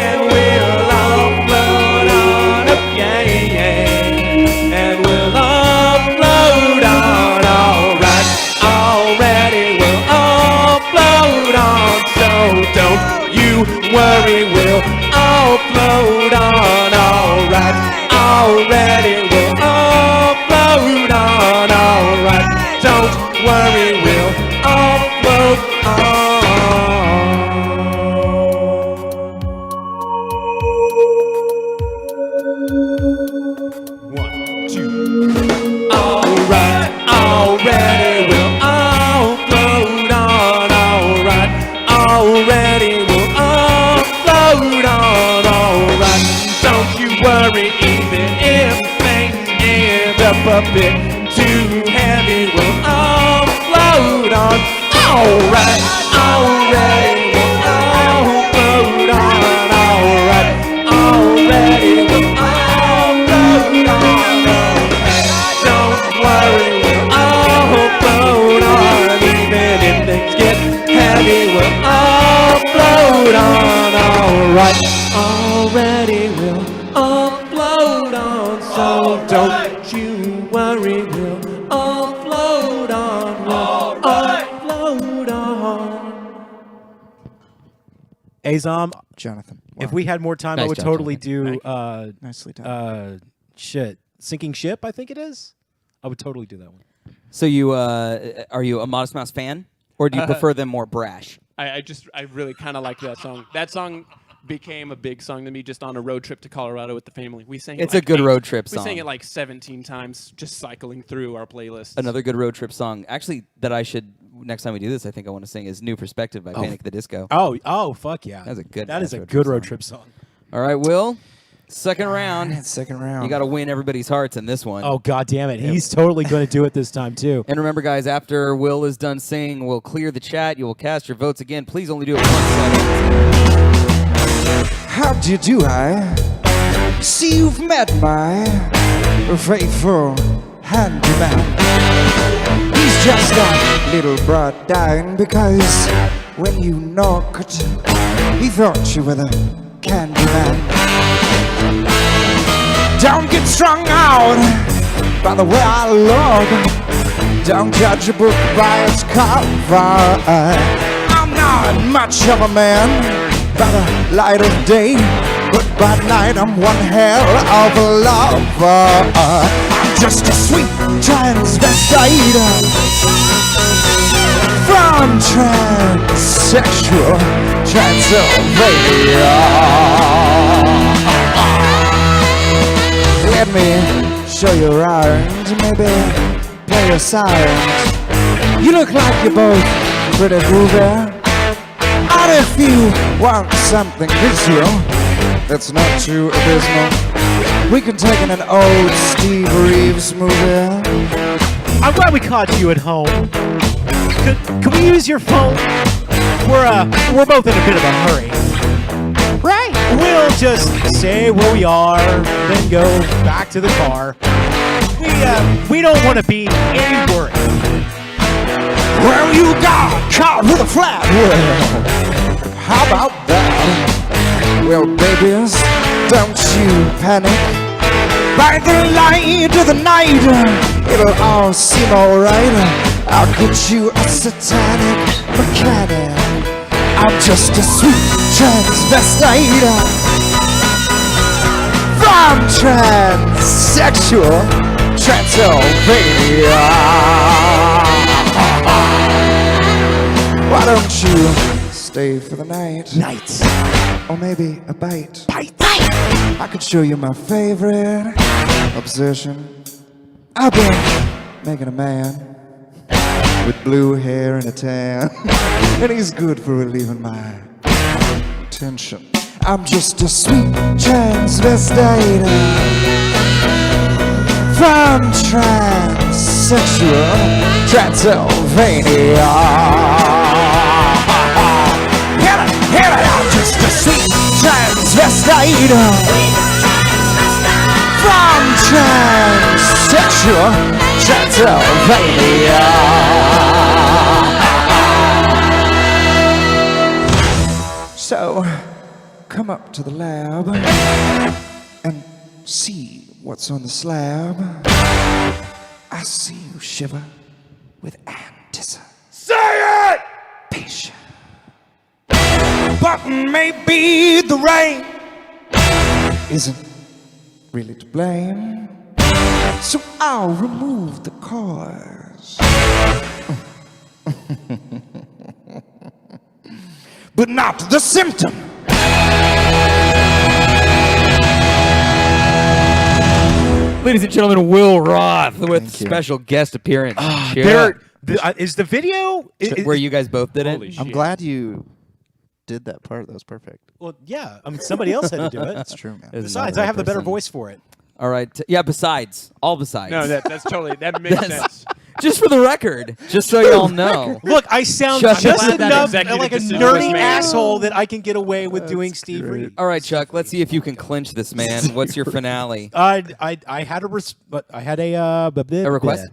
And we'll all float on, okay, yeah. And we'll all float on, alright. Already we'll all float on, so don't you worry, we'll all float on, alright. Already we'll all float on, alright. Don't worry, we'll all float on. 1, 2. Alright, already we'll all float on, alright. Already we'll all float on, alright. Don't you worry, even if things end up a bit too heavy, we'll all float on. Alright, already we'll all float on, alright. Already we'll all float on, alright. Don't worry, we'll all float on, even if things get heavy, we'll all float on, alright. Already we'll all float on, so don't you worry, we'll all float on, we'll all float on. Azam, Jonathan. if Wow. we had more time, I Nice would job, totally Jonathan. do Nicely done. Sinking Ship, I think it is. I would totally do that one. So you are you a Modest Mouse fan, or do you prefer them more brash? I really kind of like that song. That song became a big song to me just on a road trip to Colorado with the family. We sang it It's a like good road trip We sang song. it like 17 times just cycling through our playlists. Another good road trip song, actually, that I should next time we do this, I think I want to sing is "New Perspective" by Panic! At the Disco. Oh, fuck yeah. That's a good That is ass a road good trip road song. trip song. All right, Will, second round. Second round. You got to win everybody's hearts in this one. Oh, god damn it. He's totally going to do it this time, too. And remember, guys, after Will is done singing, we'll clear the chat. You will cast your votes again. Please only do it 1 second. How do you do, I see you've met my faithful handyman. He's just a little brought down because when you knocked, he thought you were the Candyman. Don't get strung out by the way I look. Don't judge a book by its cover. I'm not much of a man by the light of day, but by night I'm one hell of a lover. I'm just a sweet transvestite from transsexual Transylvania. Let me show you around, maybe play your sirens. You look like you're both pretty groovy. And if you want something visual that's not too abysmal, we can take in an old Steve Reeves movie. I'm glad we caught you at home. Could we use your phone? We're both in a bit of a hurry. Right. We'll just say where we are, then go back to the car. We don't want to be any worry. Well, you got caught with a flat wheel. How about that? Well, babies, don't you panic. By the light of the night, it'll all seem alright. I'll get you a satanic mechanic. I'm just a sweet transvestite from transsexual Transylvania. Why don't you stay for the night? Nights. Or maybe a bite. I could show you my favorite obsession. I've been making a man with blue hair and a tan, and he's good for relieving my tension. I'm just a sweet transvestite from transsexual Transylvania. I'm just a sweet transvestite from transsexual Transylvania. So, come up to the lab and see what's on the slab. I see you shiver with anticipation. But maybe the rain isn't really to blame, so I'll remove the cause. But not the symptom. Ladies and gentlemen, Will Roth with Thank you. special guest appearance. Is the video? Where you guys both did Holy it? shit. I'm glad you did that part. That was perfect. Well, yeah. I mean, somebody else had to do it. That's true, man. There's Besides, another I have the better person. voice for it. All right. Yeah, besides. All besides. No, that's totally, that makes sense. Just for the record. Just so y'all know. Look, I sound Chuck, just I'm glad that enough executive like a decision was nerdy made. asshole that I can get away with doing Steve Reed. All right, Chuck, let's see if you can clinch this, man. What's your finale? I had a request?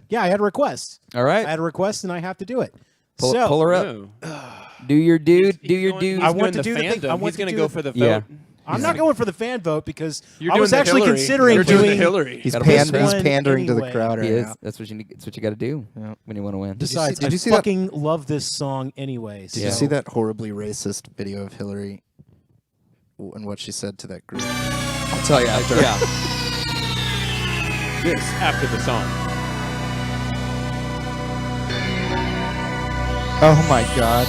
Yeah, I had a request. All I right. had a request, and I have to do it. Pull, so, pull her up. No. Do your dude. Do He's your going- dude. he's I want doing to do the thing. fandom. I want He's to going to do go the- for the Yeah. vote. I'm not going for the fan vote because You're I doing was the actually Hillary. considering You're doing the doing. Hillary. He's, Gotta be he's one pandering to the anyway. crowd He right is. now. That's what you got to do when you want to win. Besides, Did you I see that- fucking love this song anyways. Did you see that horribly racist video of Hillary and what she said to that group? I'll tell you after. Yeah. This after the song. Oh my God.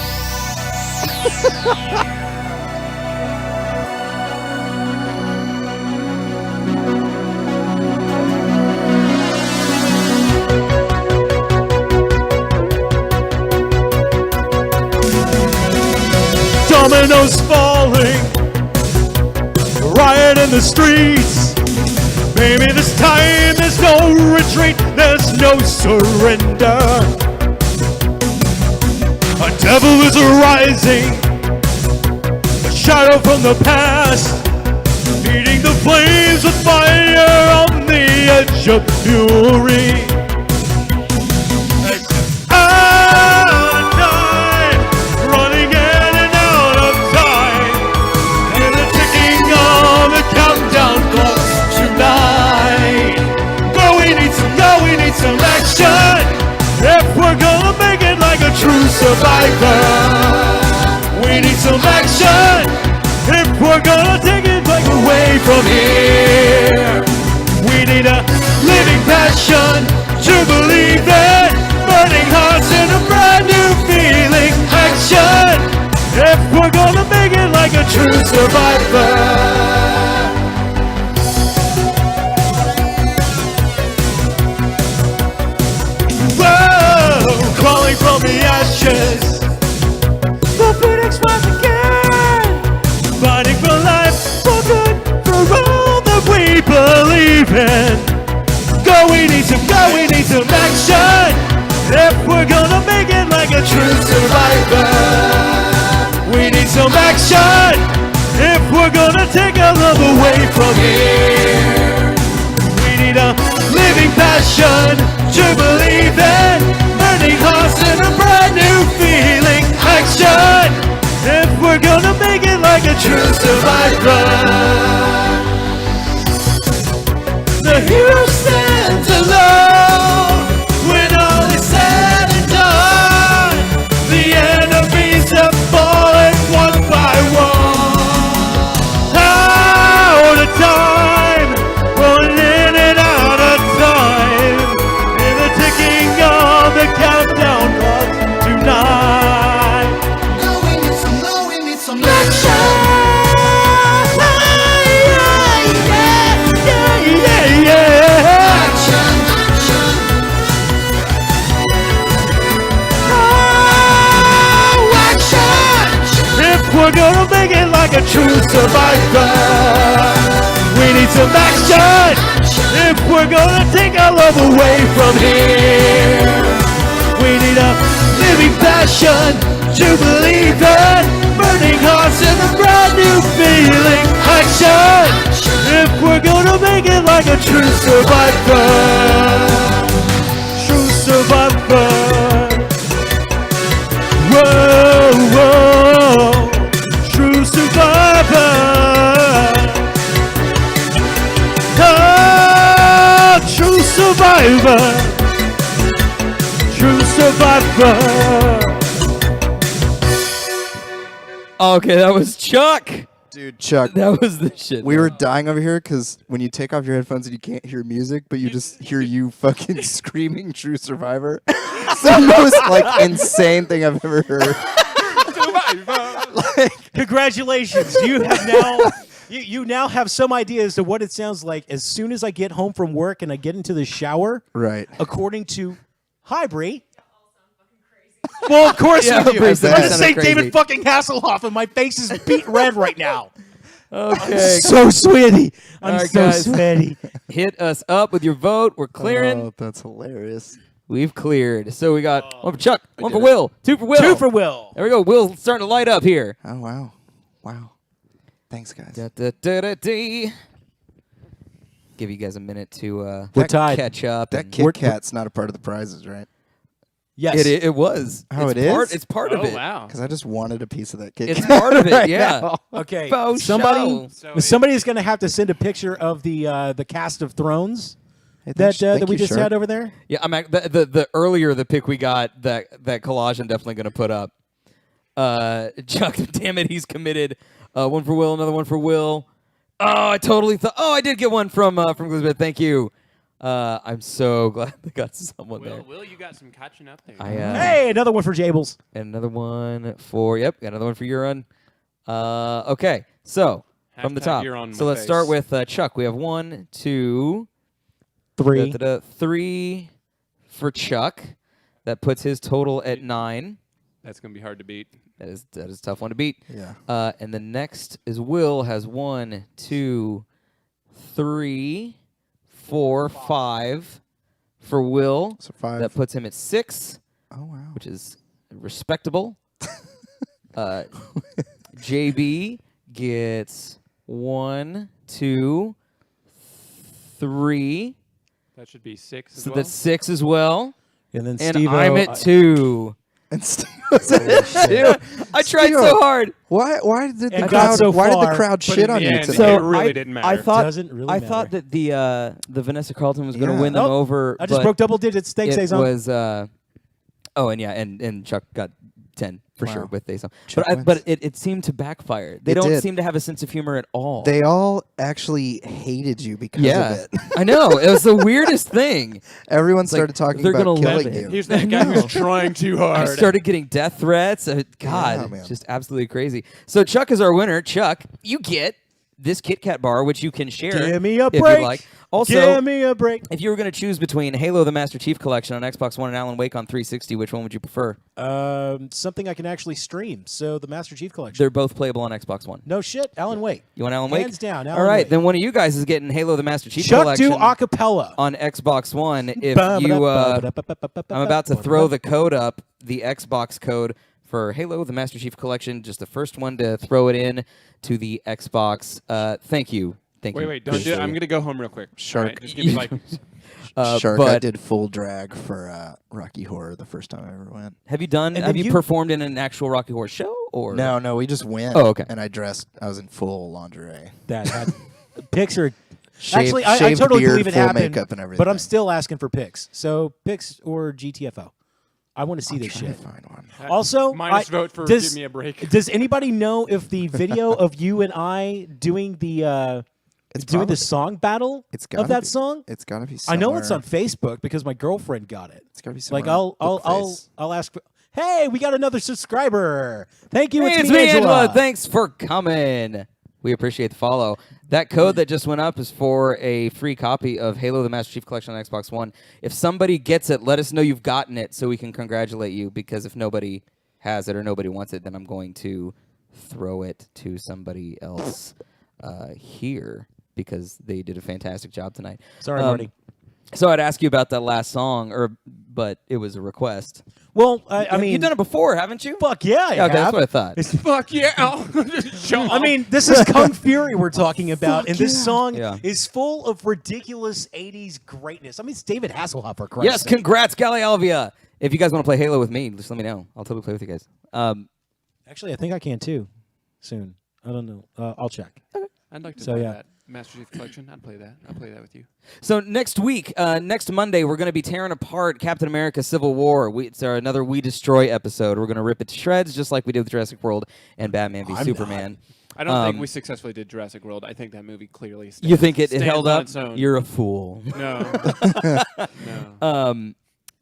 Dominoes falling, riot in the streets. Maybe this time there's no retreat, there's no surrender. A devil is arising, a shadow from the past, feeding the flames with fire on the edge of fury. Running in and out of time, and the ticking survivor. We need some action if we're gonna take it back away from here. We need a living passion to believe in, burning hearts and a brand new feeling. Action if we're gonna make it like a true survivor. Crawling from the ashes, the phoenix once again, fighting for life, for good, for all that we believe in. We need some action if we're gonna make it like a true survivor. We need some action if we're gonna take our love away from here. We need a living passion to believe in, burning hearts and a brand new feeling. Action if we're gonna make it like a true survivor. The hero stands alone when all is said and done. The enemies have fallen one by one. Out of time, running and out of time. In the ticking of the countdown clock tonight. We need some action. We're gonna make it like a true survivor. We need some action if we're gonna take our love away from here. We need a living passion to believe in, burning hearts and a brand new feeling. Action if we're gonna make it like a true survivor. True survivor. Whoa, whoa. True survivor. Oh, true survivor. True survivor. Okay, that was Chuck. Dude, Chuck, That was the shit. we were dying over here because when you take off your headphones and you can't hear music, but you just hear you fucking screaming "True Survivor." It's the most like insane thing I've ever heard. Congratulations, you have now. You now have some idea as to what it sounds like as soon as I get home from work and I get into the shower. Right. According to Hybrid. Well, of course Yeah, you do. Bree I'm said going that to sounded say crazy. David fucking Hasselhoff, and my face is beat red right now. Okay. So sweaty. I'm All right, so guys. sweaty. Hit us up with your vote. We're clearing. Oh, that's hilarious. We've cleared. So we got one for Chuck, one for Will, two for Will. 2 for Will. There we go. Will's starting to light up here. Oh wow, wow. Thanks, guys. Da-da-da-da-dee. Give you guys a minute to We're tied. catch up. That and- Kit Kat's not a part of the prizes, right? Yes. It was. Oh, it's it part, is? It's part of Oh it. wow. Because I just wanted a piece of that Kit It's Kat. part of it. right Yeah. now. Okay. Faux Somebody. show. Somebody's going to have to send a picture of the cast of Thrones Hey, that thank that we you, just Shark. had over there. Yeah, I'm the earlier the pick we got, that collage I'm definitely gonna put up. Chuck, damn it, he's committed. One for Will, another one for Will. Oh, I totally thought. Oh, I did get one from Elizabeth. Thank you. I'm so glad I got someone there. Will, you got some catching up there. Hey, another one for Jables. And another one for got another one for Euron. Okay, so from the Hashtag top. Euron So my let's start face. with Chuck. We have 1, 2, 3. 3 for Chuck. That puts his total at 9. That's gonna be hard to beat. That is a tough one to beat. Yeah. And the next is Will has 1, 2, 3, 4, 5 for Will. So 5. That puts him at 6, Oh wow. which is respectable. JB gets 1, 2, 3. That should be 6 as So well. that's 6 as well. And then And Steve. I'm at 2. And Steve was at 2. I tried Steve-o. so hard. Why did the And got crowd? so why did the far, crowd but shit in on the you end, today? So it really I- didn't matter. I thought Doesn't really I thought matter. that the Vanessa Carlton was going to Yeah. win them Nope. over. I just but broke double digits. Thanks, it Azon. was and Chuck got 10 for sure Wow. with they song. Chuck But wins. it seemed to backfire. They It don't did. seem to have a sense of humor at all. They all actually hated you because yeah, of it. I know. It was the weirdest thing. Everyone started talking they're about gonna love killing it. you. Here's that guy who's trying too I hard. started getting death threats. God, man. just absolutely crazy. So Chuck is our winner. Chuck, you get this Kit Kat bar, which you can share Give me a if break. you like. Also, Give me a break. if you were going to choose between Halo the Master Chief Collection on Xbox One and Alan Wake on 360, which one would you prefer? Something I can actually stream. So the Master Chief Collection. They're both playable on Xbox One. No shit, Alan Wake. You want Alan Wake? Hands down, All Alan right, Wake. then one of you guys is getting Halo the Master Chief Chuck Collection do acapella. on Xbox One. If you, I'm about to throw the code up, the Xbox code for Halo the Master Chief Collection. Just the first one to throw it in to the Xbox. Thank you. Thank you. Wait, don't do it. Appreciate I'm it. gonna go home real quick. Shark. All right, just give me like. Shark, I but did full drag for Rocky Horror the first time I ever went. have you done? And Have then you you- performed in an actual Rocky Horror show or No, we just went. Oh, okay. And I was in full lingerie. That pics are. Shaved- Actually, I shaved totally beard, believe it full happened. makeup and everything. But I'm still asking for pics. So pics or GTFO. I want to see this Trying shit. to find one. Also, Minus vote for does, give me a break. Does anybody know if the video of you and I doing the probably- song battle It's gotta of that be- song? It's got to be. I know it's somewhere. on Facebook because my girlfriend got it. It's got to be Like somewhere. I'll ask. Hey, we got another subscriber. Thank you. Hey, it's me, Angela. Thanks for coming. We appreciate the follow. That code that just went up is for a free copy of Halo the Master Chief Collection on Xbox One. If somebody gets it, let us know you've gotten it so we can congratulate you, because if nobody has it or nobody wants it, then I'm going to throw it to somebody else here because they did a fantastic job tonight. Sorry, Marty. So I'd ask you about that last song, but it was a request. Well, I mean, You've done it before, haven't you? fuck yeah, I Yeah, okay, that's have. what I thought. Fuck yeah! I mean, this is Kung Fury we're talking about, and this song Yeah. is full of ridiculous 80s greatness. I mean, it's David Hasselhoff, for Christ's Yes, sake. congrats, Gally Alvia. If you guys want to play Halo with me, just let me know. I'll totally play with you guys. Actually, I think I can too, soon. I don't know. I'll check. I'd like to So, play yeah. that Master Chief Collection. I'd play that. I'll play that with you. So next week, next Monday, we're going to be tearing apart Captain America: Civil War. It's another We Destroy episode. We're going to rip it to shreds, just like we did with Jurassic World and Batman v Superman. I don't think we successfully did Jurassic World. I think that movie clearly stands, You think it stands held on up? its own. You're a fool. No. No.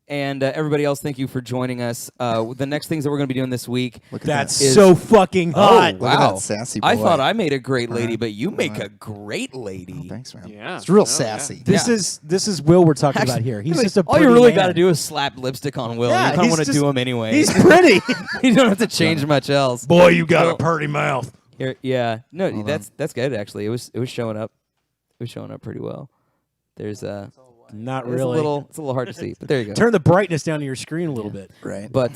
And everybody else, thank you for joining us. The next things that we're going to be doing this week. Look at That's that. so fucking hot. Oh, Look at wow. that sassy I boy. thought I made a great lady, but you make a great lady. Thanks, man. Yeah. It's real Oh, sassy. yeah. This is Will we're talking about here. He's just a all you pretty really man. got to do is slap lipstick on Will. Yeah, you kind of he's want to just- do him anyway. He's pretty. You don't have to change much else. Boy, you got Well- a pretty mouth. Yeah, no, that's good actually. It was showing up. It was showing up pretty well. There's Not it's really. it's a little hard to see, but there you go. Turn the brightness down to your screen a little bit. Right. But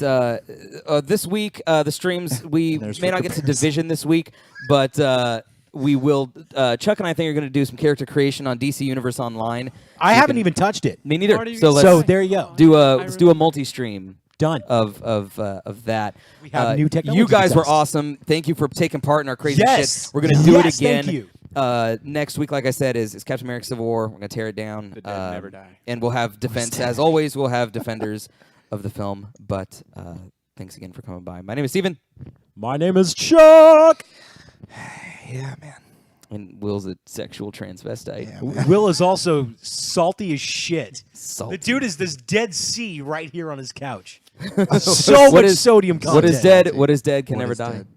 this week, the streams, we There's may for not get to comparison. Division this week, but we will. Chuck and I think are going to do some character creation on DC Universe Online. I haven't even touched it. Me neither. Already- So let's So there you go. let's do a multi-stream Done. of that. We have new technology You guys to were test. awesome. Thank you for taking part in our crazy Yes. shit. We're gonna do Yes, it again. thank you. Next week, like I said, is Captain America: Civil War. We're gonna tear it down. The dead never die. And we'll have defense as always. We'll have defenders of the film. But thanks again for coming by. My name is Steven. My name is Chuck. Yeah, man. And Will's a sexual transvestite. Yeah, man. Will is also salty as shit. Salty. The dude is this Dead Sea right here on his couch. So much sodium content. What is dead? What is dead can What never is die. dead?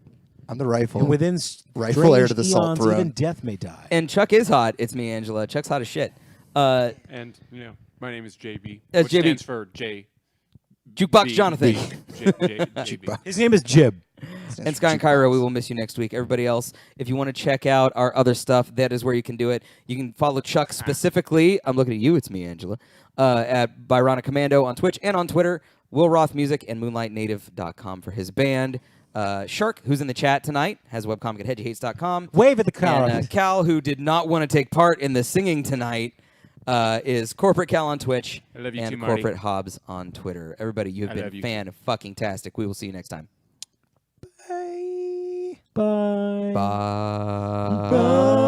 I'm the rifle. And within Rifle strange heir to the salt eons, throne. even death may die. And Chuck is hot. It's me, Angela. Chuck's hot as shit. And my name is JB. That's which JB. stands for J. Jukebox B- Jonathan. B- JB. His name is Jib. And Sky and Cairo, we will miss you next week. Everybody else, if you want to check out our other stuff, that is where you can do it. You can follow Chuck specifically. I'm looking at you. It's me, Angela. At Byronic Commando on Twitch and on Twitter. Will Roth Music and MoonlightNative.com for his band. Shark, who's in the chat tonight, has a webcomic at hedgehates.com. Wave at the crowd. And Cal, who did not want to take part in the singing tonight, is Corporate Cal on Twitch I love you and too, Marty. Corporate Hobbs on Twitter. Everybody, you've I been love you. fan-fucking-tastic. We will see you next time. Bye. Bye. Bye.